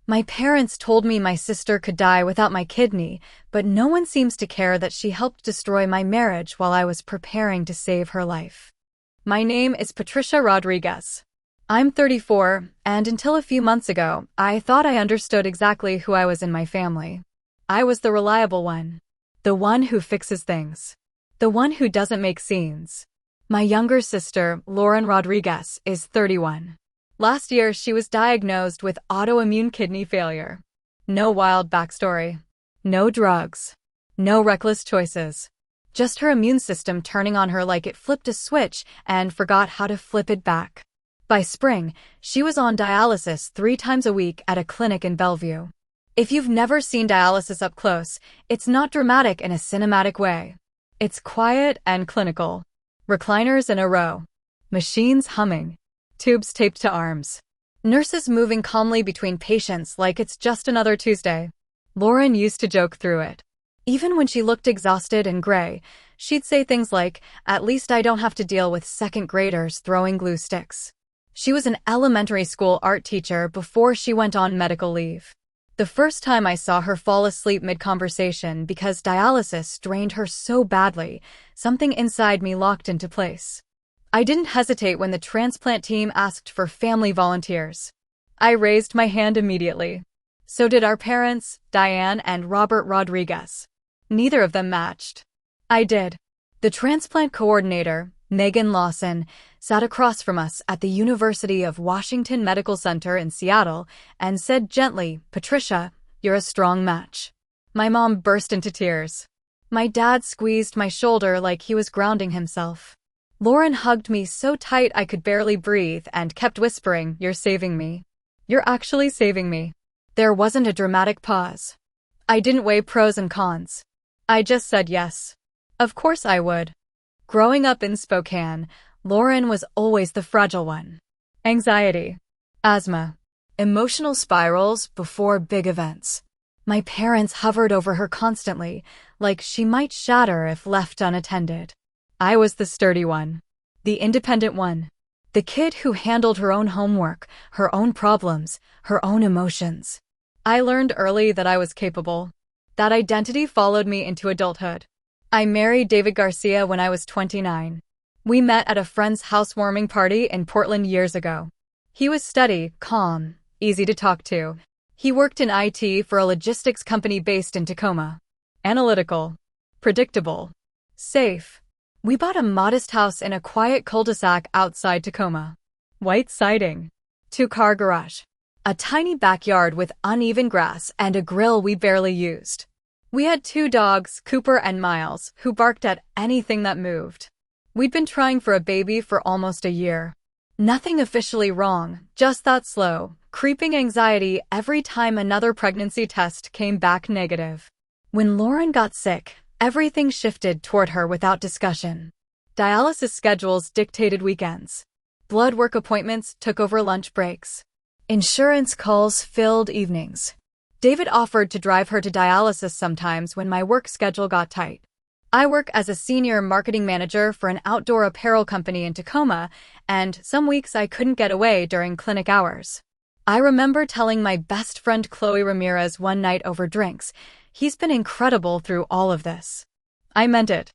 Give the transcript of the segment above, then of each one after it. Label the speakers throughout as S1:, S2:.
S1: My parents told me my sister could die without my kidney, but no one seems to care that she helped destroy my marriage while I was preparing to save her life. My name is Patricia Rodriguez. I'm 34, and until a few months ago, I thought I understood exactly who I was in my family. I was the reliable one. The one who fixes things. The one who doesn't make scenes. My younger sister, Lauren Rodriguez, is 31. Last year, she was diagnosed with autoimmune kidney failure. No wild backstory. No drugs. No reckless choices. Just her immune system turning on her like it flipped a switch and forgot how to flip it back. By spring, she was on dialysis 3 times a week at a clinic in Bellevue. If you've never seen dialysis up close, it's not dramatic in a cinematic way. It's quiet and clinical. Recliners in a row. Machines humming. Tubes taped to arms. Nurses moving calmly between patients like it's just another Tuesday. Lauren used to joke through it. Even when she looked exhausted and gray, she'd say things like, "At least I don't have to deal with second graders throwing glue sticks." She was an elementary school art teacher before she went on medical leave. The first time I saw her fall asleep mid-conversation because dialysis drained her so badly, something inside me locked into place. I didn't hesitate when the transplant team asked for family volunteers. I raised my hand immediately. So did our parents, Diane and Robert Rodriguez. Neither of them matched. I did. The transplant coordinator, Megan Lawson, sat across from us at the University of Washington Medical Center in Seattle and said gently, "Patricia, you're a strong match." My mom burst into tears. My dad squeezed my shoulder like he was grounding himself. Lauren hugged me so tight I could barely breathe and kept whispering, "You're saving me. You're actually saving me." There wasn't a dramatic pause. I didn't weigh pros and cons. I just said yes. Of course I would. Growing up in Spokane, Lauren was always the fragile one. Anxiety. Asthma. Emotional spirals before big events. My parents hovered over her constantly, like she might shatter if left unattended. I was the sturdy one. The independent one. The kid who handled her own homework, her own problems, her own emotions. I learned early that I was capable. That identity followed me into adulthood. I married David Garcia when I was 29. We met at a friend's housewarming party in Portland years ago. He was steady, calm, easy to talk to. He worked in IT for a logistics company based in Tacoma. Analytical. Predictable. Safe. We bought a modest house in a quiet cul-de-sac outside Tacoma. White siding. 2-car garage. A tiny backyard with uneven grass and a grill we barely used. We had 2 dogs, Cooper and Miles, who barked at anything that moved. We'd been trying for a baby for almost a year. Nothing officially wrong, just that slow, creeping anxiety every time another pregnancy test came back negative. When Lauren got sick, everything shifted toward her without discussion. Dialysis schedules dictated weekends. Blood work appointments took over lunch breaks. Insurance calls filled evenings. David offered to drive her to dialysis sometimes when my work schedule got tight. I work as a senior marketing manager for an outdoor apparel company in Tacoma, and some weeks I couldn't get away during clinic hours. I remember telling my best friend Chloe Ramirez one night over drinks, "He's been incredible through all of this." I meant it.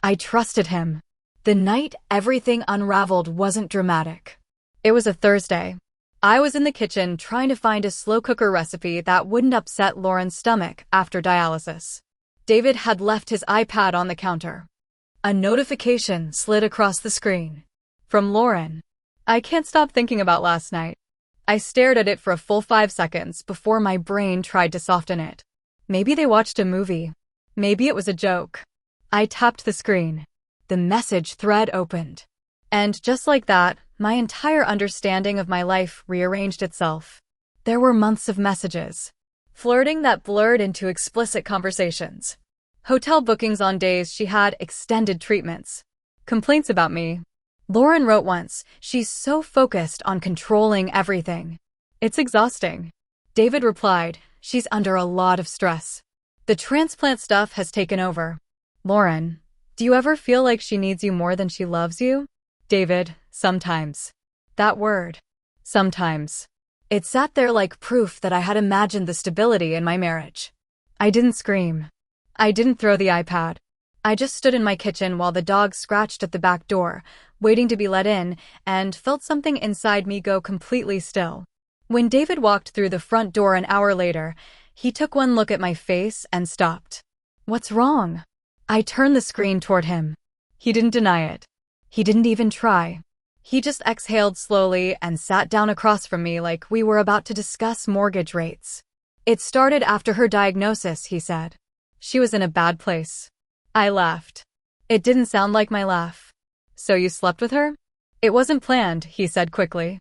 S1: I trusted him. The night everything unraveled wasn't dramatic. It was a Thursday. I was in the kitchen trying to find a slow cooker recipe that wouldn't upset Lauren's stomach after dialysis. David had left his iPad on the counter. A notification slid across the screen. From Lauren. I can't stop thinking about last night. I stared at it for a full 5 seconds before my brain tried to soften it. Maybe they watched a movie. Maybe it was a joke. I tapped the screen. The message thread opened. And just like that, my entire understanding of my life rearranged itself. There were months of messages. Flirting that blurred into explicit conversations. Hotel bookings on days she had extended treatments. Complaints about me. Lauren wrote once, "She's so focused on controlling everything. It's exhausting." David replied, "She's under a lot of stress. The transplant stuff has taken over." Lauren, do you ever feel like she needs you more than she loves you? David, sometimes. That word. Sometimes. It sat there like proof that I had imagined the stability in my marriage. I didn't scream. I didn't throw the iPad. I just stood in my kitchen while the dog scratched at the back door, waiting to be let in, and felt something inside me go completely still. When David walked through the front door an hour later, he took one look at my face and stopped. "What's wrong?" I turned the screen toward him. He didn't deny it. He didn't even try. He just exhaled slowly and sat down across from me like we were about to discuss mortgage rates. "It started after her diagnosis," he said. "She was in a bad place." I laughed. It didn't sound like my laugh. "So you slept with her?" "It wasn't planned," he said quickly.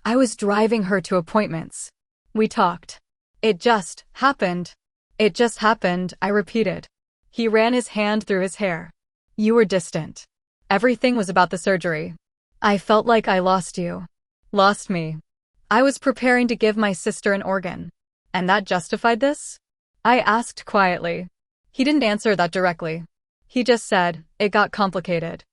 S1: "I was driving her to appointments. We talked. It just happened." "It just happened," I repeated. He ran his hand through his hair. "You were distant. Everything was about the surgery. I felt like I lost you." "Lost me?" "I was preparing to give my sister an organ. And that justified this?" I asked quietly. He didn't answer that directly. He just said, "It got complicated."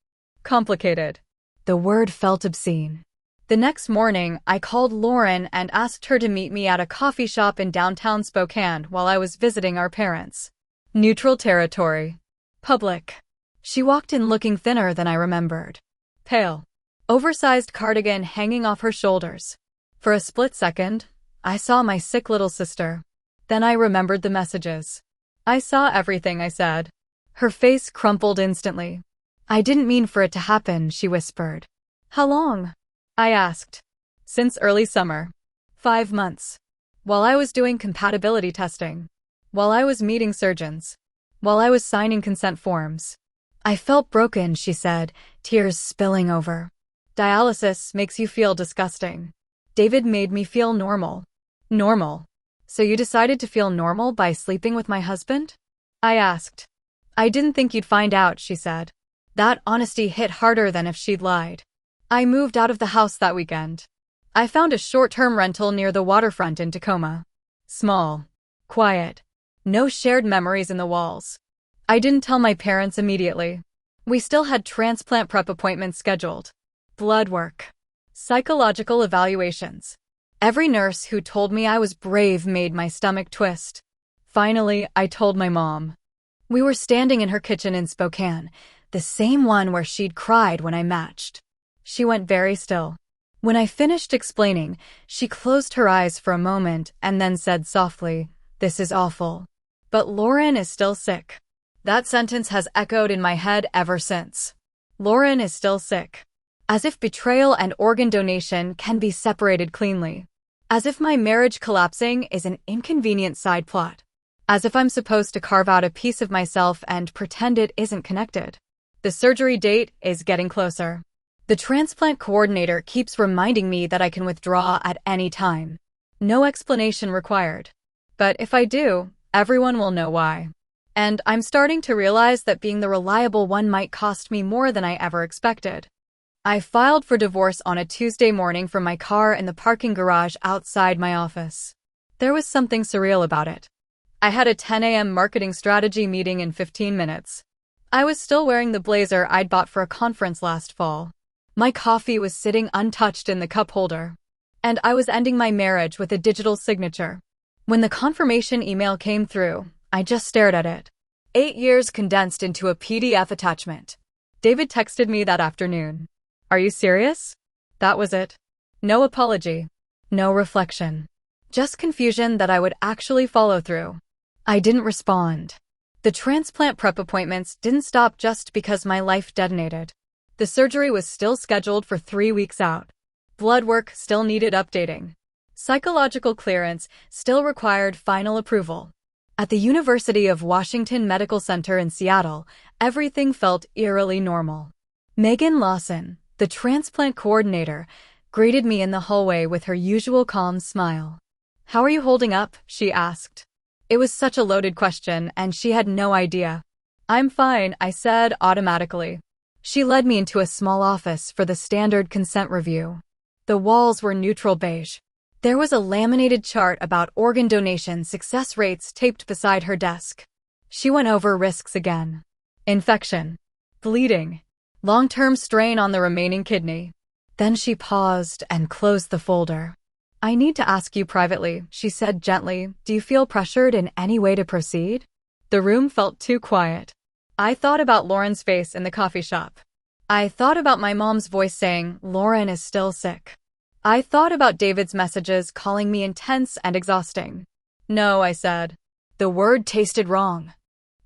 S1: Complicated. The word felt obscene. The next morning, I called Lauren and asked her to meet me at a coffee shop in downtown Spokane while I was visiting our parents. Neutral territory. Public. She walked in looking thinner than I remembered. Pale. Oversized cardigan hanging off her shoulders. For a split second, I saw my sick little sister. Then I remembered the messages. "I saw everything," I said. Her face crumpled instantly. "I didn't mean for it to happen," she whispered. "How long?" I asked. "Since early summer. 5 months. While I was doing compatibility testing. While I was meeting surgeons. While I was signing consent forms." I felt broken, she said, tears spilling over. "Dialysis makes you feel disgusting. David made me feel normal." "Normal? So you decided to feel normal by sleeping with my husband?" I asked. "I didn't think you'd find out," she said. That honesty hit harder than if she'd lied. I moved out of the house that weekend. I found a short-term rental near the waterfront in Tacoma. Small. Quiet. No shared memories in the walls. I didn't tell my parents immediately. We still had transplant prep appointments scheduled. Blood work. Psychological evaluations. Every nurse who told me I was brave made my stomach twist. Finally, I told my mom. We were standing in her kitchen in Spokane, the same one where she'd cried when I matched. She went very still. When I finished explaining, she closed her eyes for a moment and then said softly, "This is awful. But Lauren is still sick." That sentence has echoed in my head ever since. Lauren is still sick. As if betrayal and organ donation can be separated cleanly. As if my marriage collapsing is an inconvenient side plot. As if I'm supposed to carve out a piece of myself and pretend it isn't connected. The surgery date is getting closer. The transplant coordinator keeps reminding me that I can withdraw at any time. No explanation required. But if I do, everyone will know why. And I'm starting to realize that being the reliable one might cost me more than I ever expected. I filed for divorce on a Tuesday morning from my car in the parking garage outside my office. There was something surreal about it. I had a 10 a.m. marketing strategy meeting in 15 minutes. I was still wearing the blazer I'd bought for a conference last fall. My coffee was sitting untouched in the cup holder. And I was ending my marriage with a digital signature. When the confirmation email came through, I just stared at it. 8 years condensed into a PDF attachment. David texted me that afternoon. "Are you serious?" That was it. No apology. No reflection. Just confusion that I would actually follow through. I didn't respond. The transplant prep appointments didn't stop just because my life detonated. The surgery was still scheduled for 3 weeks out. Blood work still needed updating. Psychological clearance still required final approval. At the University of Washington Medical Center in Seattle, everything felt eerily normal. Megan Lawson, the transplant coordinator, greeted me in the hallway with her usual calm smile. "How are you holding up?" she asked. It was such a loaded question, and she had no idea. "I'm fine," I said automatically. She led me into a small office for the standard consent review. The walls were neutral beige. There was a laminated chart about organ donation success rates taped beside her desk. She went over risks again. Infection. Bleeding. Long-term strain on the remaining kidney. Then she paused and closed the folder. I need to ask you privately, she said gently. Do you feel pressured in any way to proceed? The room felt too quiet. I thought about Lauren's face in the coffee shop. I thought about my mom's voice saying, Lauren is still sick. I thought about David's messages calling me intense and exhausting. No, I said. The word tasted wrong.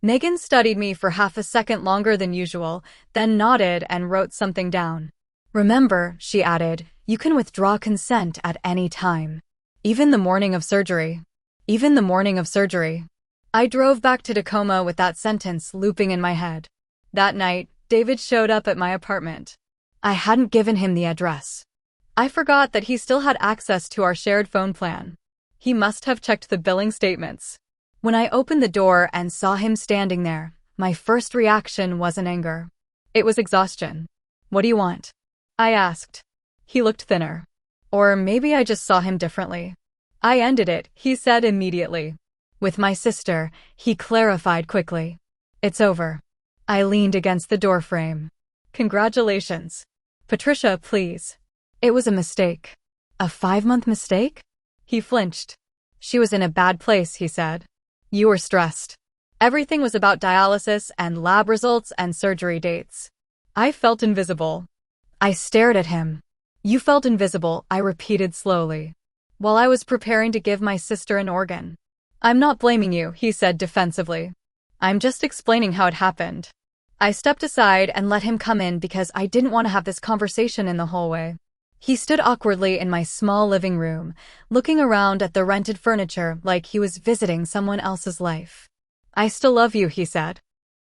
S1: Megan studied me for half a second longer than usual, then nodded and wrote something down. Remember, she added, you can withdraw consent at any time. Even the morning of surgery. Even the morning of surgery. I drove back to Tacoma with that sentence looping in my head. That night, David showed up at my apartment. I hadn't given him the address. I forgot that he still had access to our shared phone plan. He must have checked the billing statements. When I opened the door and saw him standing there, my first reaction wasn't anger. It was exhaustion. What do you want? I asked. He looked thinner. Or maybe I just saw him differently. I ended it, he said immediately. With my sister, he clarified quickly. It's over. I leaned against the doorframe. Congratulations. Patricia, please. It was a mistake. A 5-month mistake? He flinched. She was in a bad place, he said. You were stressed. Everything was about dialysis and lab results and surgery dates. I felt invisible. I stared at him. You felt invisible, I repeated slowly, while I was preparing to give my sister an organ. I'm not blaming you, he said defensively. I'm just explaining how it happened. I stepped aside and let him come in because I didn't want to have this conversation in the hallway. He stood awkwardly in my small living room, looking around at the rented furniture like he was visiting someone else's life. I still love you, he said.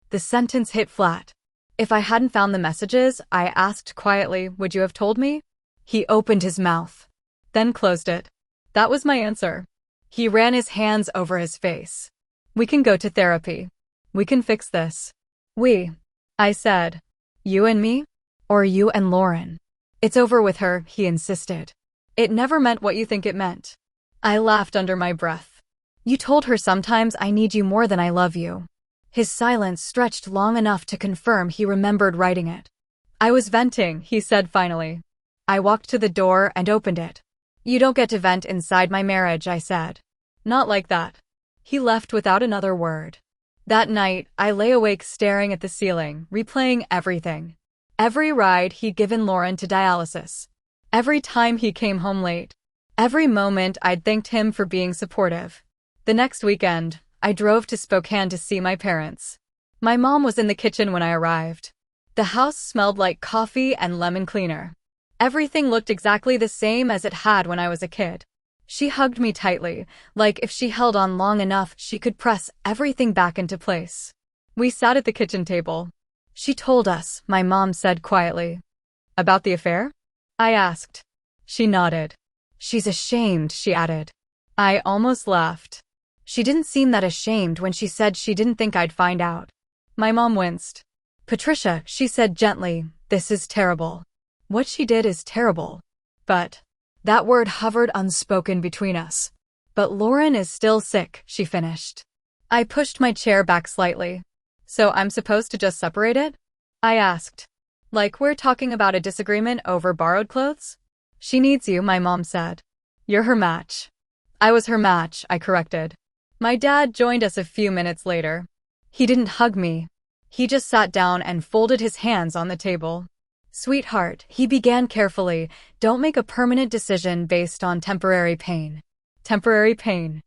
S1: The sentence hit flat. If I hadn't found the messages, I asked quietly, would you have told me? He opened his mouth, then closed it. That was my answer. He ran his hands over his face. We can go to therapy. We can fix this. We, I said. You and me? Or you and Lauren? It's over with her, he insisted. It never meant what you think it meant. I laughed under my breath. You told her sometimes I need you more than I love you. His silence stretched long enough to confirm he remembered writing it. I was venting, he said finally. I walked to the door and opened it. You don't get to vent inside my marriage, I said. Not like that. He left without another word. That night, I lay awake staring at the ceiling, replaying everything. Every ride he'd given Lauren to dialysis. Every time he came home late. Every moment I'd thanked him for being supportive. The next weekend, I drove to Spokane to see my parents. My mom was in the kitchen when I arrived. The house smelled like coffee and lemon cleaner. Everything looked exactly the same as it had when I was a kid. She hugged me tightly, like if she held on long enough, she could press everything back into place. We sat at the kitchen table. She told us, my mom said quietly. About the affair? I asked. She nodded. She's ashamed, she added. I almost laughed. She didn't seem that ashamed when she said she didn't think I'd find out. My mom winced. Patricia, she said gently, this is terrible. What she did is terrible. But that word hovered unspoken between us. But Lauren is still sick, she finished. I pushed my chair back slightly. So I'm supposed to just separate it? I asked. Like we're talking about a disagreement over borrowed clothes? She needs you, my mom said. You're her match. I was her match, I corrected. My dad joined us a few minutes later. He didn't hug me. He just sat down and folded his hands on the table. Sweetheart, he began carefully, don't make a permanent decision based on temporary pain. Temporary pain.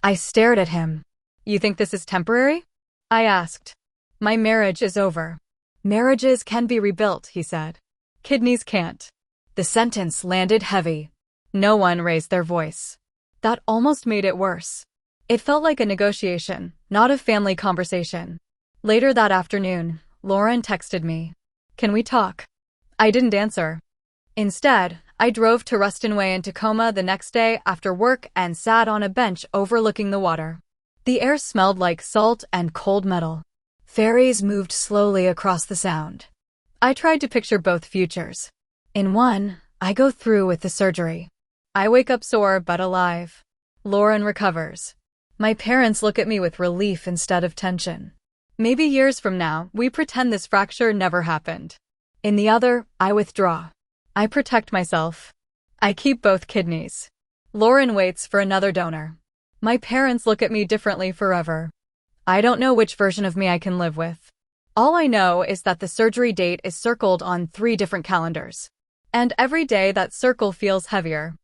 S1: I stared at him. You think this is temporary? I asked. My marriage is over. Marriages can be rebuilt, he said. Kidneys can't. The sentence landed heavy. No one raised their voice. That almost made it worse. It felt like a negotiation, not a family conversation. Later that afternoon, Lauren texted me. Can we talk? I didn't answer. Instead, I drove to Ruston Way in Tacoma the next day after work and sat on a bench overlooking the water. The air smelled like salt and cold metal. Ferries moved slowly across the sound. I tried to picture both futures. In one, I go through with the surgery. I wake up sore but alive. Lauren recovers. My parents look at me with relief instead of tension. Maybe years from now, we pretend this fracture never happened. In the other, I withdraw. I protect myself. I keep both kidneys. Lauren waits for another donor. My parents look at me differently forever. I don't know which version of me I can live with. All I know is that the surgery date is circled on 3 different calendars. And every day that circle feels heavier.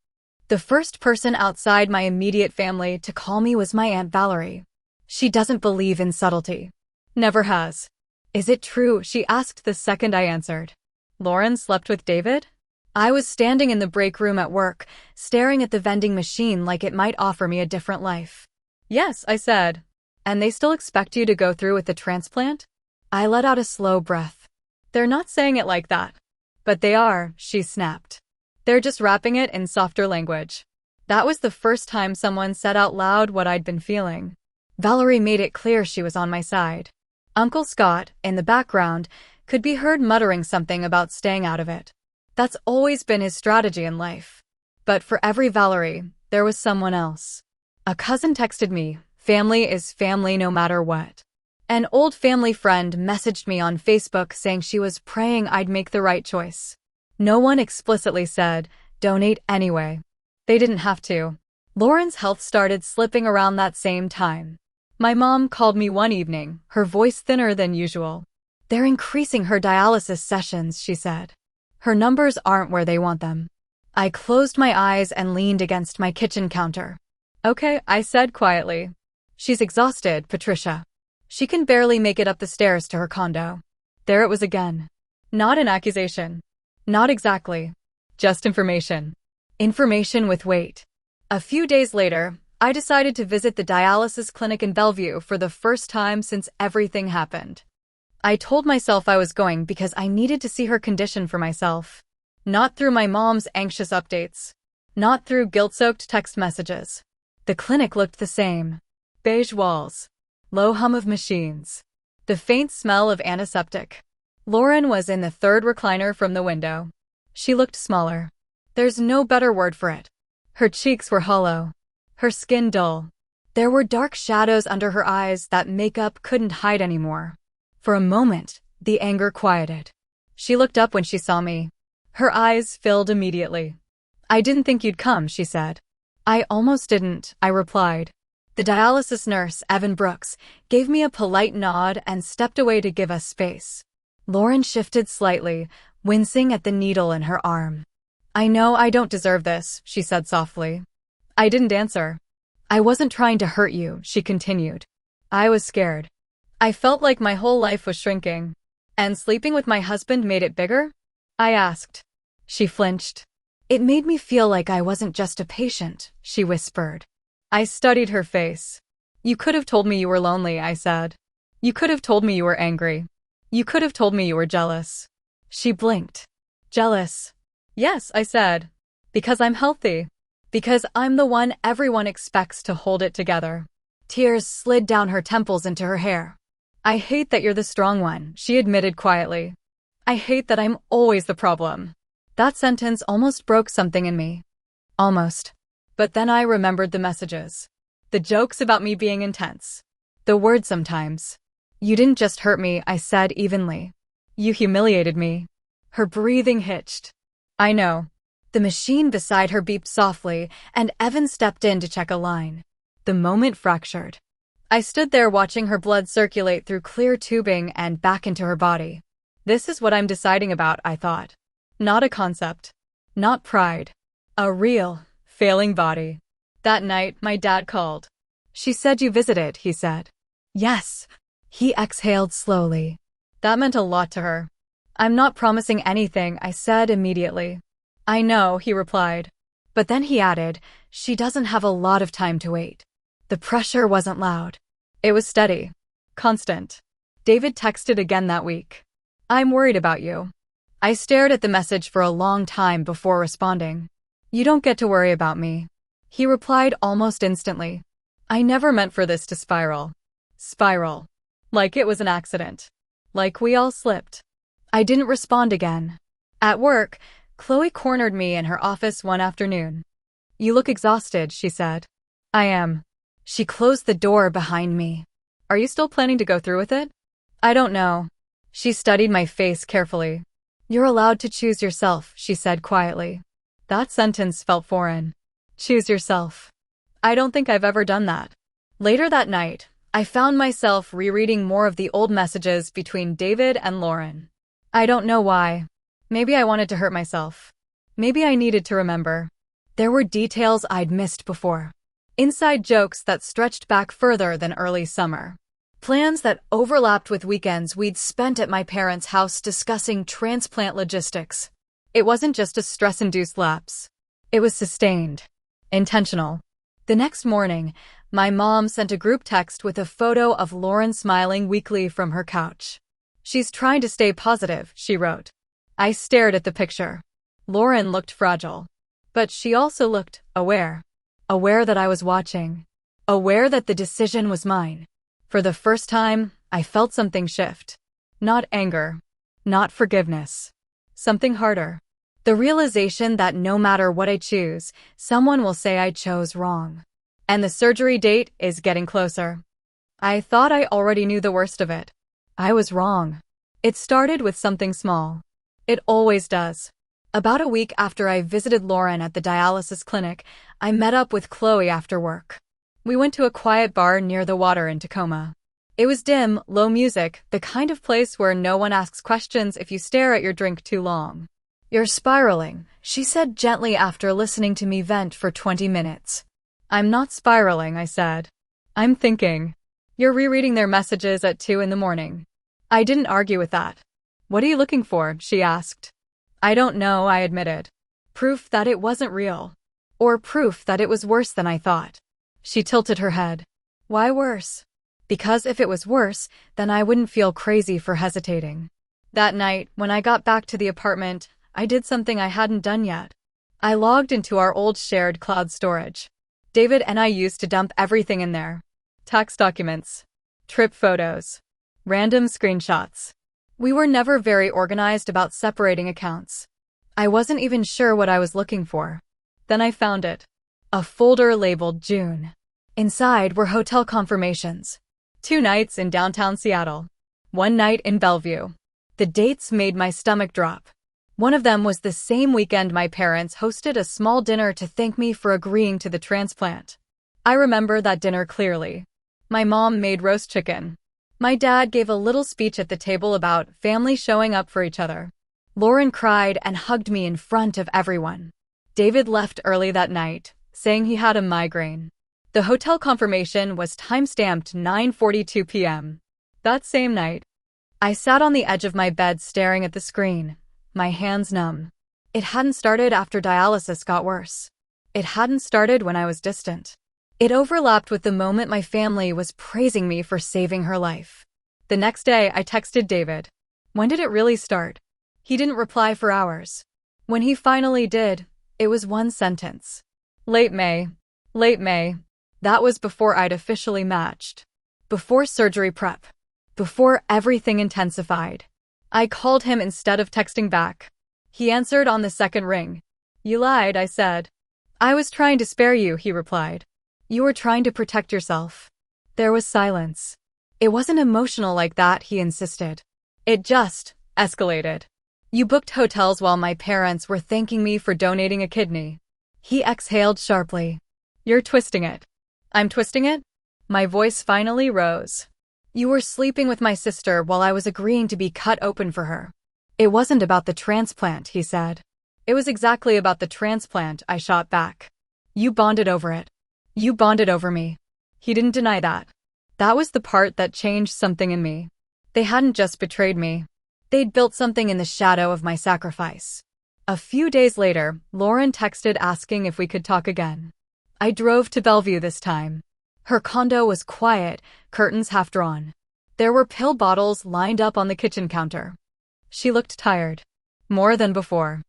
S1: The first person outside my immediate family to call me was my Aunt Valerie. She doesn't believe in subtlety. Never has. Is it true? She asked the second I answered. Lauren slept with David? I was standing in the break room at work, staring at the vending machine like it might offer me a different life. Yes, I said. And they still expect you to go through with the transplant? I let out a slow breath. They're not saying it like that. But they are, she snapped. They're just wrapping it in softer language. That was the first time someone said out loud what I'd been feeling. Valerie made it clear she was on my side. Uncle Scott, in the background, could be heard muttering something about staying out of it. That's always been his strategy in life. But for every Valerie, there was someone else. A cousin texted me, "Family is family no matter what." An old family friend messaged me on Facebook saying she was praying I'd make the right choice. No one explicitly said, "Donate anyway." They didn't have to. Lauren's health started slipping around that same time. My mom called me one evening, her voice thinner than usual. "They're increasing her dialysis sessions," she said. "Her numbers aren't where they want them." I closed my eyes and leaned against my kitchen counter. "Okay," I said quietly. "She's exhausted, Patricia. She can barely make it up the stairs to her condo." There it was again. Not an accusation. Not exactly. Just information. Information with weight. A few days later, I decided to visit the dialysis clinic in Bellevue for the first time since everything happened. I told myself I was going because I needed to see her condition for myself. Not through my mom's anxious updates. Not through guilt-soaked text messages. The clinic looked the same. Beige walls. Low hum of machines. The faint smell of antiseptic. Lauren was in the third recliner from the window. She looked smaller. There's no better word for it. Her cheeks were hollow. Her skin dull. There were dark shadows under her eyes that makeup couldn't hide anymore. For a moment, the anger quieted. She looked up when she saw me. Her eyes filled immediately. "I didn't think you'd come," she said. "I almost didn't," I replied. The dialysis nurse, Evan Brooks, gave me a polite nod and stepped away to give us space. Lauren shifted slightly, wincing at the needle in her arm. "I know I don't deserve this," she said softly. I didn't answer. "I wasn't trying to hurt you," she continued. I was scared. I felt like my whole life was shrinking. "And sleeping with my husband made it bigger?" I asked. She flinched. "It made me feel like I wasn't just a patient," she whispered. I studied her face. "You could have told me you were lonely," I said. "You could have told me you were angry. You could have told me you were jealous." She blinked. "Jealous?" "Yes," I said. "Because I'm healthy. Because I'm the one everyone expects to hold it together." Tears slid down her temples into her hair. "I hate that you're the strong one," she admitted quietly. "I hate that I'm always the problem." That sentence almost broke something in me. Almost. But then I remembered the messages. The jokes about me being intense. The words sometimes. "You didn't just hurt me," I said evenly. "You humiliated me." Her breathing hitched. "I know." The machine beside her beeped softly, and Evan stepped in to check a line. The moment fractured. I stood there watching her blood circulate through clear tubing and back into her body. This is what I'm deciding about, I thought. Not a concept. Not pride. A real, failing body. That night, my dad called. "She said you visited," he said. "Yes." He exhaled slowly. That meant a lot to her. "I'm not promising anything," I said immediately. "I know," he replied. But then he added, "She doesn't have a lot of time to wait." The pressure wasn't loud. It was steady. Constant. David texted again that week. "I'm worried about you." I stared at the message for a long time before responding. "You don't get to worry about me." He replied almost instantly. "I never meant for this to spiral." Spiral. Like it was an accident. Like we all slipped. I didn't respond again. At work, Chloe cornered me in her office one afternoon. "You look exhausted," she said. "I am." She closed the door behind me. "Are you still planning to go through with it?" "I don't know." She studied my face carefully. "You're allowed to choose yourself," she said quietly. That sentence felt foreign. Choose yourself. I don't think I've ever done that. Later that night, I found myself rereading more of the old messages between David and Lauren. I don't know why. Maybe I wanted to hurt myself. Maybe I needed to remember. There were details I'd missed before. Inside jokes that stretched back further than early summer. Plans that overlapped with weekends we'd spent at my parents' house discussing transplant logistics. It wasn't just a stress-induced lapse. It was sustained. Intentional. The next morning, my mom sent a group text with a photo of Lauren smiling weakly from her couch. "She's trying to stay positive," she wrote. I stared at the picture. Lauren looked fragile. But she also looked aware. Aware that I was watching. Aware that the decision was mine. For the first time, I felt something shift. Not anger. Not forgiveness. Something harder. The realization that no matter what I choose, someone will say I chose wrong. And the surgery date is getting closer. I thought I already knew the worst of it. I was wrong. It started with something small. It always does. About a week after I visited Lauren at the dialysis clinic, I met up with Chloe after work. We went to a quiet bar near the water in Tacoma. It was dim, low music, the kind of place where no one asks questions if you stare at your drink too long. "You're spiraling," she said gently after listening to me vent for 20 minutes. "I'm not spiraling," I said. "I'm thinking. You're rereading their messages at 2 in the morning." I didn't argue with that. "What are you looking for?" she asked. "I don't know," I admitted. Proof that it wasn't real. Or proof that it was worse than I thought. She tilted her head. "Why worse?" "Because if it was worse, then I wouldn't feel crazy for hesitating." That night, when I got back to the apartment, I did something I hadn't done yet. I logged into our old shared cloud storage. David and I used to dump everything in there. Tax documents. Trip photos. Random screenshots. We were never very organized about separating accounts. I wasn't even sure what I was looking for. Then I found it. A folder labeled June. Inside were hotel confirmations. 2 nights in downtown Seattle. 1 night in Bellevue. The dates made my stomach drop. One of them was the same weekend my parents hosted a small dinner to thank me for agreeing to the transplant. I remember that dinner clearly. My mom made roast chicken. My dad gave a little speech at the table about family showing up for each other. Lauren cried and hugged me in front of everyone. David left early that night, saying he had a migraine. The hotel confirmation was time-stamped 9:42 p.m. That same night, I sat on the edge of my bed staring at the screen, my hands numb. It hadn't started after dialysis got worse. It hadn't started when I was distant. It overlapped with the moment my family was praising me for saving her life. The next day, I texted David. When did it really start? He didn't reply for hours. When he finally did, it was one sentence. Late May. Late May. That was before I'd officially matched. Before surgery prep. Before everything intensified. I called him instead of texting back. He answered on the second ring. "You lied," I said. "I was trying to spare you," he replied. "You were trying to protect yourself." There was silence. "It wasn't emotional like that," he insisted. "It just escalated. You booked hotels while my parents were thanking me for donating a kidney." He exhaled sharply. "You're twisting it." "I'm twisting it?" My voice finally rose. "You were sleeping with my sister while I was agreeing to be cut open for her." "It wasn't about the transplant," he said. "It was exactly about the transplant," I shot back. "You bonded over it. You bonded over me." He didn't deny that. That was the part that changed something in me. They hadn't just betrayed me. They'd built something in the shadow of my sacrifice. A few days later, Lauren texted asking if we could talk again. I drove to Bellevue this time. Her condo was quiet, curtains half drawn. There were pill bottles lined up on the kitchen counter. She looked tired. More than before.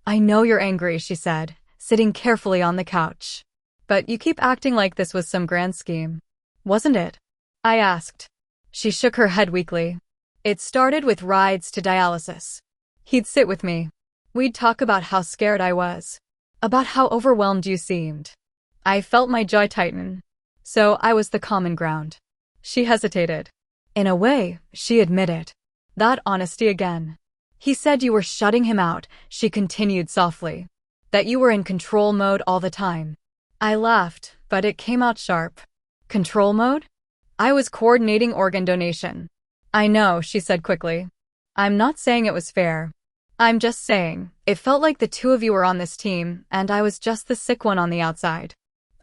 S1: "I know you're angry," she said, sitting carefully on the couch. "But you keep acting like this was some grand scheme. Wasn't it?" I asked. She shook her head weakly. "It started with rides to dialysis. He'd sit with me. We'd talk about how scared I was. About how overwhelmed you seemed. I felt my jaw tighten. So I was the common ground." She hesitated. "In a way," she admitted. That honesty again. "He said you were shutting him out," she continued softly. "That you were in control mode all the time. I laughed, but it came out sharp. Control mode? I was coordinating organ donation. I know, she said quickly. I'm not saying it was fair. I'm just saying, it felt like the two of you were on this team, and I was just the sick one on the outside.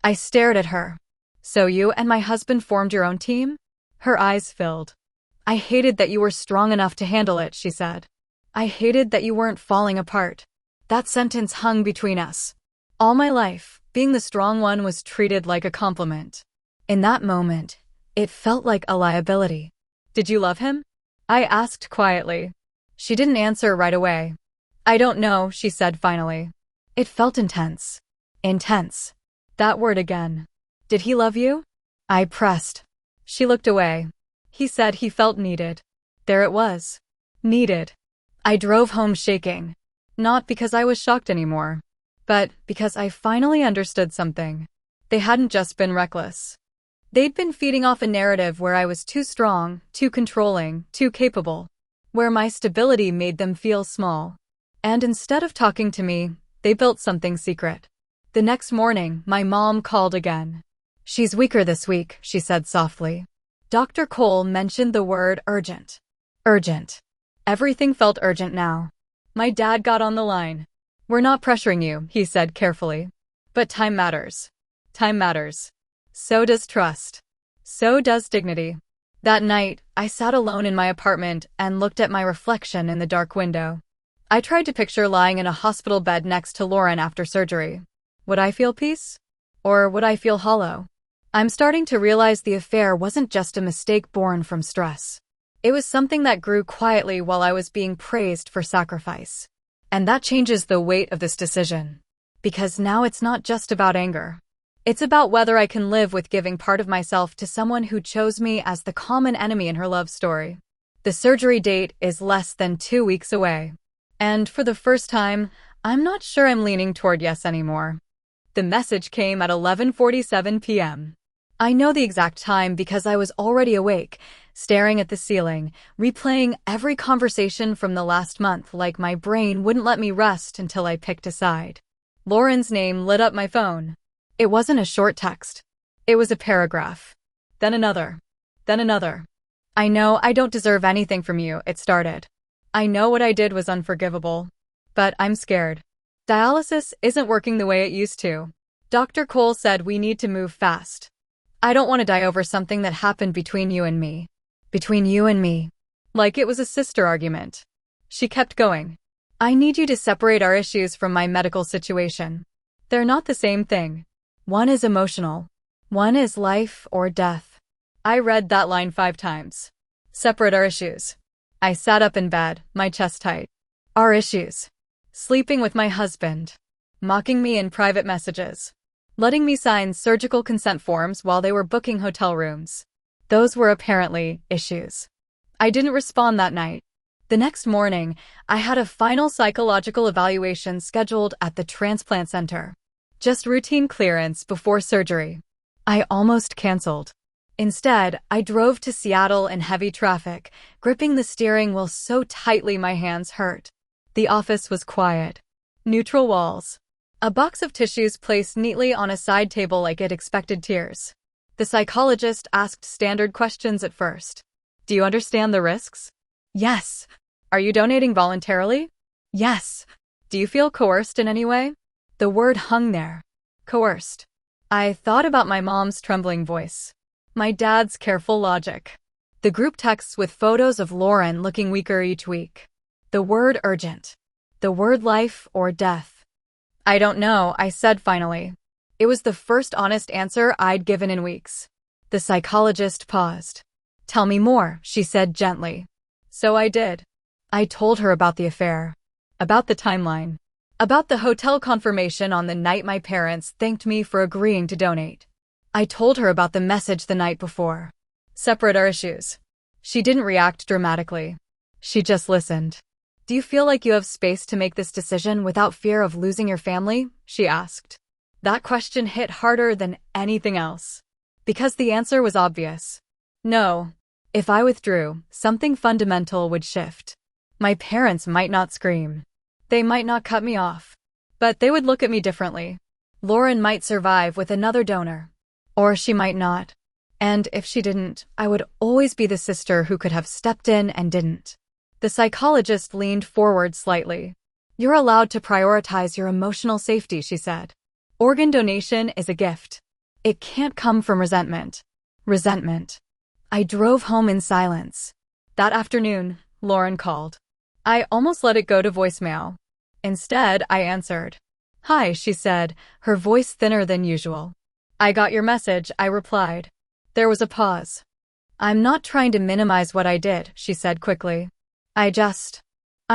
S1: I stared at her. So you and my husband formed your own team? Her eyes filled. I hated that you were strong enough to handle it, she said. I hated that you weren't falling apart. That sentence hung between us. All my life, being the strong one was treated like a compliment. In that moment, it felt like a liability. Did you love him? I asked quietly. She didn't answer right away. I don't know, she said finally. It felt intense. Intense. That word again. Did he love you? I pressed. She looked away. He said he felt needed. There it was. Needed. I drove home shaking. Not because I was shocked anymore, but because I finally understood something. They hadn't just been reckless. They'd been feeding off a narrative where I was too strong, too controlling, too capable, where my stability made them feel small. And instead of talking to me, they built something secret. The next morning, my mom called again. She's weaker this week, she said softly. Dr. Cole mentioned the word urgent. Urgent. Everything felt urgent now. My dad got on the line. We're not pressuring you, he said carefully. But time matters. Time matters. So does trust. So does dignity. That night, I sat alone in my apartment and looked at my reflection in the dark window. I tried to picture lying in a hospital bed next to Lauren after surgery. Would I feel peace? Or would I feel hollow? I'm starting to realize the affair wasn't just a mistake born from stress. It was something that grew quietly while I was being praised for sacrifice. And that changes the weight of this decision. Because now it's not just about anger. It's about whether I can live with giving part of myself to someone who chose me as the common enemy in her love story. The surgery date is less than 2 weeks away. And for the first time, I'm not sure I'm leaning toward yes anymore. The message came at 11:47 p.m. I know the exact time because I was already awake, staring at the ceiling, replaying every conversation from the last month like my brain wouldn't let me rest until I picked a side. Lauren's name lit up my phone. It wasn't a short text. It was a paragraph. Then another. Then another. I know I don't deserve anything from you, it started. I know what I did was unforgivable. But I'm scared. Dialysis isn't working the way it used to. Dr. Cole said we need to move fast. I don't want to die over something that happened between you and me. Between you and me. Like it was a sister argument. She kept going. I need you to separate our issues from my medical situation. They're not the same thing. One is emotional. One is life or death. I read that line 5 times. Separate our issues. I sat up in bed, my chest tight. Our issues. Sleeping with my husband. Mocking me in private messages. Letting me sign surgical consent forms while they were booking hotel rooms. Those were apparently issues. I didn't respond that night. The next morning, I had a final psychological evaluation scheduled at the transplant center. Just routine clearance before surgery. I almost canceled. Instead, I drove to Seattle in heavy traffic, gripping the steering wheel so tightly my hands hurt. The office was quiet. Neutral walls. A box of tissues placed neatly on a side table like it expected tears. The psychologist asked standard questions at first. Do you understand the risks? Yes. Are you donating voluntarily? Yes. Do you feel coerced in any way? The word hung there. Coerced. I thought about my mom's trembling voice. My dad's careful logic. The group texts with photos of Lauren looking weaker each week. The word urgent. The word life or death. I don't know, I said finally. It was the first honest answer I'd given in weeks. The psychologist paused. Tell me more, she said gently. So I did. I told her about the affair. About the timeline. About the hotel confirmation on the night my parents thanked me for agreeing to donate. I told her about the message the night before. Separate our issues. She didn't react dramatically. She just listened. Do you feel like you have space to make this decision without fear of losing your family? She asked. That question hit harder than anything else. Because the answer was obvious. No. If I withdrew, something fundamental would shift. My parents might not scream. They might not cut me off. But they would look at me differently. Lauren might survive with another donor. Or she might not. And if she didn't, I would always be the sister who could have stepped in and didn't. The psychologist leaned forward slightly. You're allowed to prioritize your emotional safety, she said. Organ donation is a gift. It can't come from resentment. Resentment. I drove home in silence. That afternoon, Lauren called. I almost let it go to voicemail. Instead, I answered. Hi, she said, her voice thinner than usual. I got your message, I replied. There was a pause. I'm not trying to minimize what I did, she said quickly. I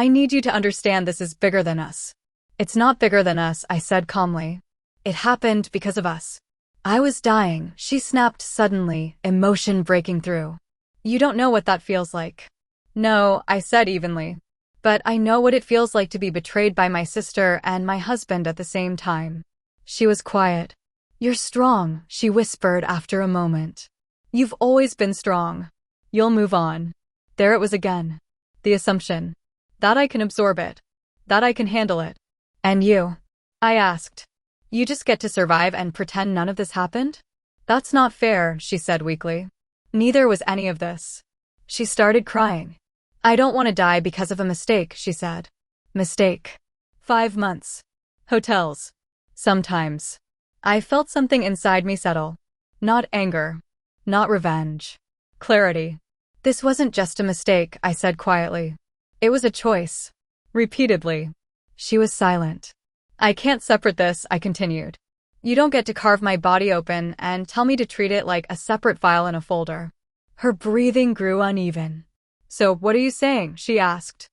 S1: need you to understand this is bigger than us. It's not bigger than us, I said calmly. It happened because of us. I was dying, she snapped suddenly, emotion breaking through. You don't know what that feels like. No, I said evenly. But I know what it feels like to be betrayed by my sister and my husband at the same time. She was quiet. You're strong, she whispered after a moment. You've always been strong. You'll move on. There it was again. The assumption. That I can absorb it. That I can handle it. And you? I asked. You just get to survive and pretend none of this happened? That's not fair, she said weakly. Neither was any of this. She started crying. I don't want to die because of a mistake, she said. Mistake. 5 months. Hotels. Sometimes. I felt something inside me settle. Not anger. Not revenge. Clarity. This wasn't just a mistake, I said quietly. It was a choice. Repeatedly. She was silent. I can't separate this, I continued. You don't get to carve my body open and tell me to treat it like a separate file in a folder. Her breathing grew uneven. So what are you saying? She asked.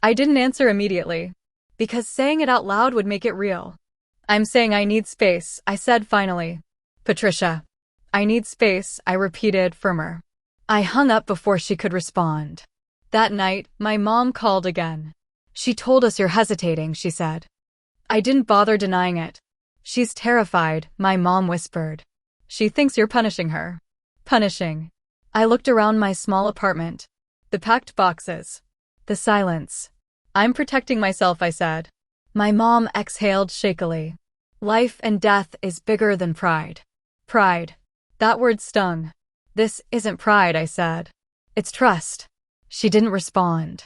S1: I didn't answer immediately. Because saying it out loud would make it real. I'm saying I need space, I said finally. Patricia. I need space, I repeated, firmer. I hung up before she could respond. That night, my mom called again. She told us you're hesitating, she said. I didn't bother denying it. She's terrified, my mom whispered. She thinks you're punishing her. Punishing. I looked around my small apartment. The packed boxes. The silence. I'm protecting myself, I said. My mom exhaled shakily. Life and death is bigger than pride. Pride. That word stung. This isn't pride, I said. It's trust. She didn't respond.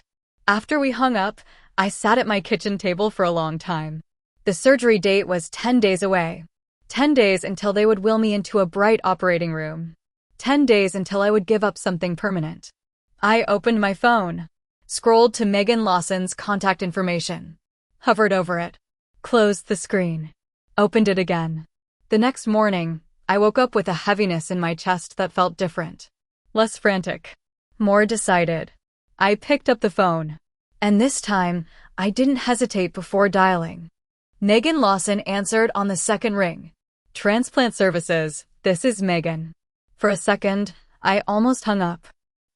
S1: After we hung up, I sat at my kitchen table for a long time. The surgery date was 10 days away. 10 days until they would will me into a bright operating room. 10 days until I would give up something permanent. I opened my phone, scrolled to Megan Lawson's contact information, hovered over it, closed the screen, opened it again. The next morning, I woke up with a heaviness in my chest that felt different. Less frantic. More decided. I picked up the phone. And this time, I didn't hesitate before dialing. Megan Lawson answered on the second ring. Transplant Services, this is Megan. For a second, I almost hung up.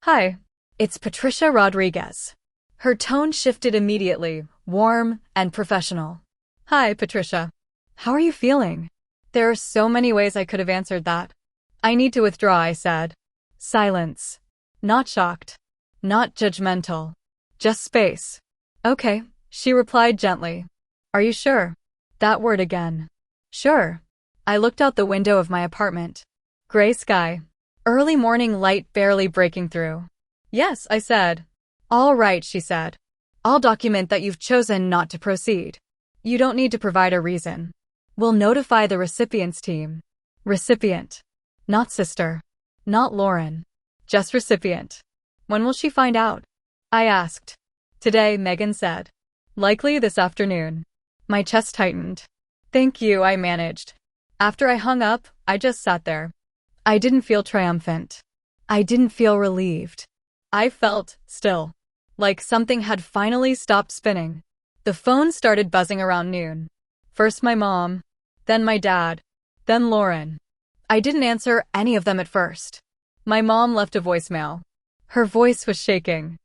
S1: Hi, it's Patricia Rodriguez. Her tone shifted immediately, warm and professional. Hi, Patricia. How are you feeling? There are so many ways I could have answered that. I need to withdraw, I said. Silence. Not shocked. Not judgmental. Just space. Okay, she replied gently. Are you sure? That word again. Sure. I looked out the window of my apartment. Gray sky. Early morning light barely breaking through. Yes, I said. All right, she said. I'll document that you've chosen not to proceed. You don't need to provide a reason. We'll notify the recipient's team. Recipient. Not sister. Not Lauren. Just recipient. When will she find out? I asked. Today, Megan said. Likely this afternoon. My chest tightened. Thank you, I managed. After I hung up, I just sat there. I didn't feel triumphant. I didn't feel relieved. I felt still. Like something had finally stopped spinning. The phone started buzzing around noon. First my mom, then my dad, then Lauren. I didn't answer any of them at first. My mom left a voicemail. Her voice was shaking.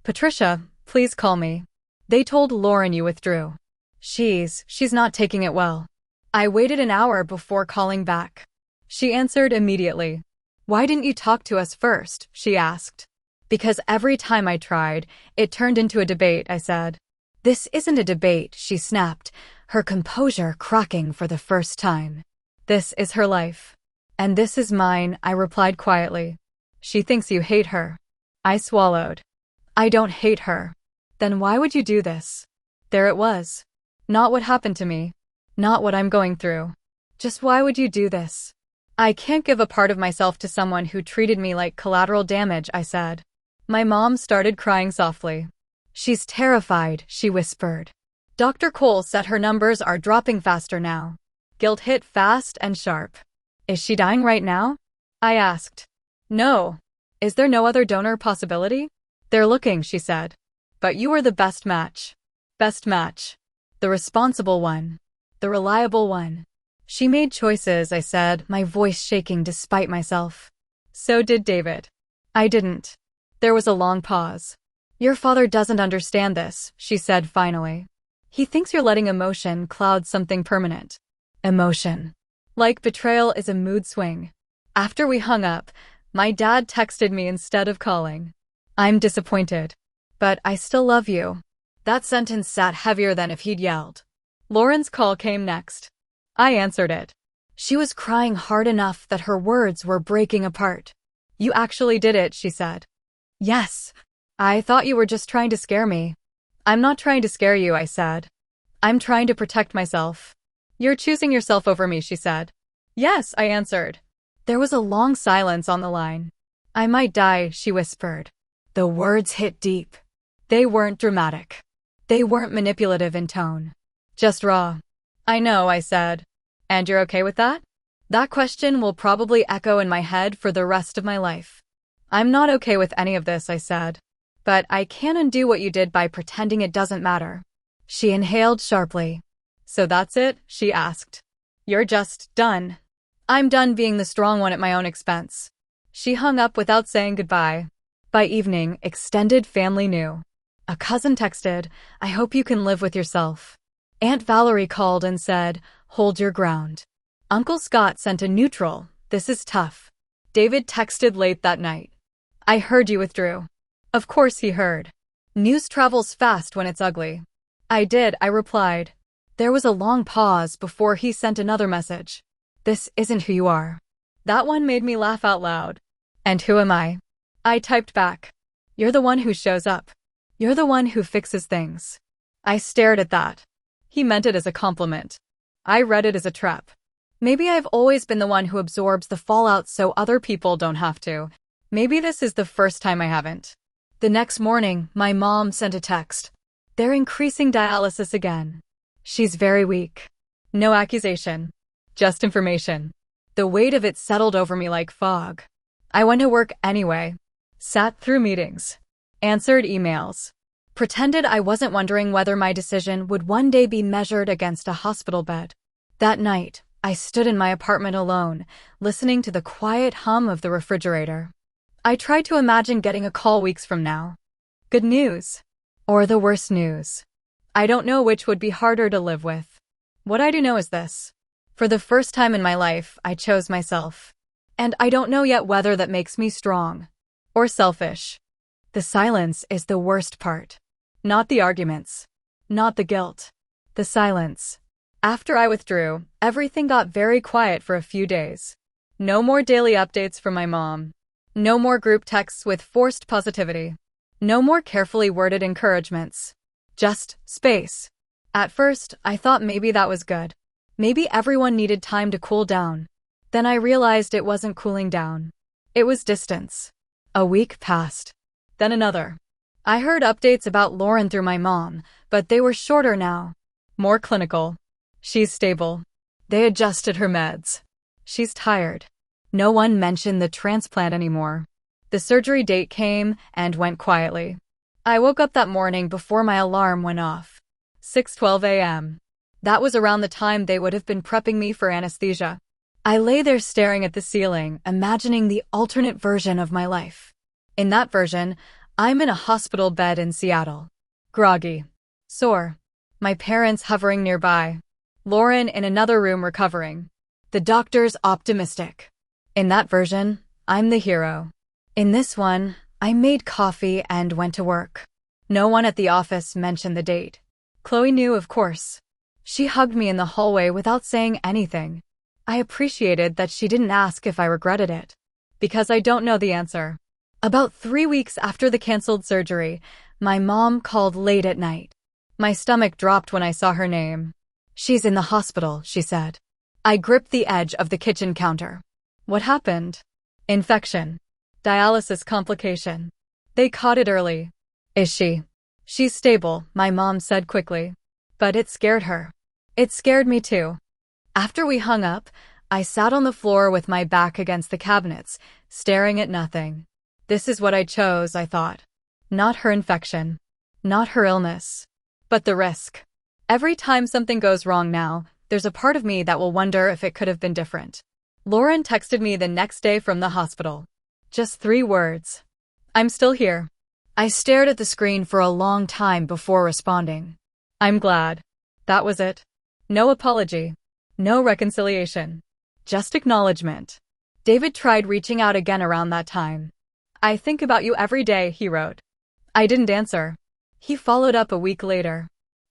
S1: Patricia, please call me. They told Lauren you withdrew. She's not taking it well. I waited an hour before calling back. She answered immediately. Why didn't you talk to us first? She asked. Because every time I tried, it turned into a debate, I said. This isn't a debate, she snapped, her composure cracking for the first time. This is her life. And this is mine, I replied quietly. She thinks you hate her. I swallowed. I don't hate her. Then why would you do this? There it was. Not what happened to me. Not what I'm going through. Just why would you do this? I can't give a part of myself to someone who treated me like collateral damage, I said. My mom started crying softly. She's terrified, she whispered. Dr. Cole said her numbers are dropping faster now. Guilt hit fast and sharp. Is she dying right now? I asked. No. Is there no other donor possibility? They're looking, she said. But you were the best match. Best match. The responsible one. The reliable one. She made choices, I said, my voice shaking despite myself. So did David. I didn't. There was a long pause. Your father doesn't understand this, she said finally. He thinks you're letting emotion cloud something permanent. Emotion. Like betrayal is a mood swing. After we hung up, my dad texted me instead of calling. I'm disappointed. But I still love you. That sentence sat heavier than if he'd yelled. Lauren's call came next. I answered it. She was crying hard enough that her words were breaking apart. You actually did it, she said. Yes. I thought you were just trying to scare me. I'm not trying to scare you, I said. I'm trying to protect myself. You're choosing yourself over me, she said. Yes, I answered. There was a long silence on the line. I might die, she whispered. The words hit deep. They weren't dramatic. They weren't manipulative in tone. Just raw. I know, I said. And you're okay with that? That question will probably echo in my head for the rest of my life. I'm not okay with any of this, I said. But I can't undo what you did by pretending it doesn't matter. She inhaled sharply. So that's it? She asked. You're just done. I'm done being the strong one at my own expense. She hung up without saying goodbye. By evening, extended family knew. A cousin texted, I hope you can live with yourself. Aunt Valerie called and said, hold your ground. Uncle Scott sent a neutral, this is tough. David texted late that night. I heard you withdrew. Of course he heard. News travels fast when it's ugly. I did, I replied. There was a long pause before he sent another message. This isn't who you are. That one made me laugh out loud. And who am I? I typed back. You're the one who shows up. You're the one who fixes things. I stared at that. He meant it as a compliment. I read it as a trap. Maybe I've always been the one who absorbs the fallout so other people don't have to. Maybe this is the first time I haven't. The next morning, my mom sent a text. They're increasing dialysis again. She's very weak. No accusation. Just information. The weight of it settled over me like fog. I went to work anyway. Sat through meetings. Answered emails. Pretended I wasn't wondering whether my decision would one day be measured against a hospital bed. That night, I stood in my apartment alone, listening to the quiet hum of the refrigerator. I tried to imagine getting a call weeks from now. Good news. Or the worst news. I don't know which would be harder to live with. What I do know is this. For the first time in my life, I chose myself. And I don't know yet whether that makes me strong or selfish. The silence is the worst part. Not the arguments. Not the guilt. The silence. After I withdrew, everything got very quiet for a few days. No more daily updates from my mom. No more group texts with forced positivity. No more carefully worded encouragements. Just space. At first, I thought maybe that was good. Maybe everyone needed time to cool down. Then I realized it wasn't cooling down. It was distance. A week passed. Then another. I heard updates about Lauren through my mom, but they were shorter now. More clinical. She's stable. They adjusted her meds. She's tired. No one mentioned the transplant anymore. The surgery date came and went quietly. I woke up that morning before my alarm went off. 6:12 a.m. That was around the time they would have been prepping me for anesthesia. I lay there staring at the ceiling, imagining the alternate version of my life. In that version, I'm in a hospital bed in Seattle. Groggy. Sore. My parents hovering nearby. Lauren in another room recovering. The doctors optimistic. In that version, I'm the hero. In this one, I made coffee and went to work. No one at the office mentioned the date. Chloe knew, of course. She hugged me in the hallway without saying anything. I appreciated that she didn't ask if I regretted it. Because I don't know the answer. About 3 weeks after the canceled surgery, my mom called late at night. My stomach dropped when I saw her name. "She's in the hospital," she said. I gripped the edge of the kitchen counter. What happened? Infection. Dialysis complication. They caught it early. Is she? She's stable, my mom said quickly. But it scared her. It scared me too. After we hung up, I sat on the floor with my back against the cabinets, staring at nothing. This is what I chose, I thought. Not her infection. Not her illness. But the risk. Every time something goes wrong now, there's a part of me that will wonder if it could have been different. Lauren texted me the next day from the hospital. Just 3 words. I'm still here. I stared at the screen for a long time before responding. I'm glad. That was it. No apology. No reconciliation. Just acknowledgement. David tried reaching out again around that time. I think about you every day, he wrote. I didn't answer. He followed up a week later.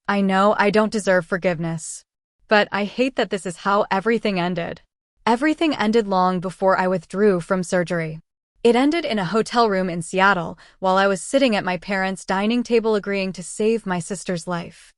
S1: I know I don't deserve forgiveness. But I hate that this is how everything ended. Everything ended long before I withdrew from surgery. It ended in a hotel room in Seattle while I was sitting at my parents' dining table agreeing to save my sister's life.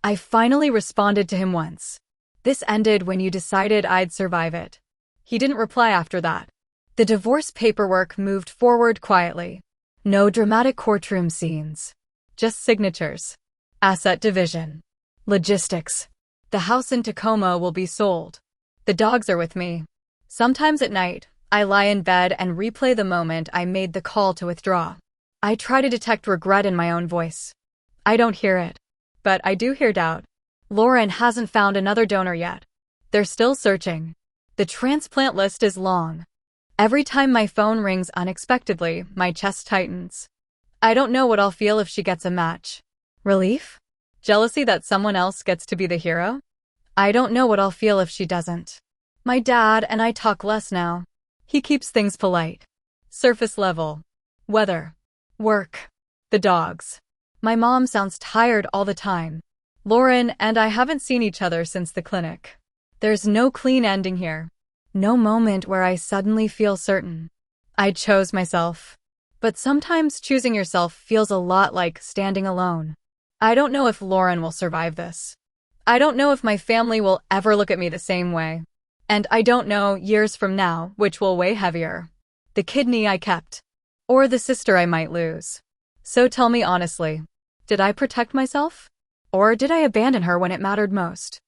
S1: I finally responded to him once. This ended when you decided I'd survive it. He didn't reply after that. The divorce paperwork moved forward quietly. No dramatic courtroom scenes. Just signatures. Asset division. Logistics. The house in Tacoma will be sold. The dogs are with me. Sometimes at night, I lie in bed and replay the moment I made the call to withdraw. I try to detect regret in my own voice. I don't hear it. But I do hear doubt. Lauren hasn't found another donor yet. They're still searching. The transplant list is long. Every time my phone rings unexpectedly, my chest tightens. I don't know what I'll feel if she gets a match. Relief? Jealousy that someone else gets to be the hero? I don't know what I'll feel if she doesn't. My dad and I talk less now. He keeps things polite. Surface level. Weather. Work. The dogs. My mom sounds tired all the time. Lauren and I haven't seen each other since the clinic. There's no clean ending here. No moment where I suddenly feel certain. I chose myself. But sometimes choosing yourself feels a lot like standing alone. I don't know if Lauren will survive this. I don't know if my family will ever look at me the same way. And I don't know, years from now, which will weigh heavier. The kidney I kept. Or the sister I might lose. So tell me honestly, did I protect myself? Or did I abandon her when it mattered most?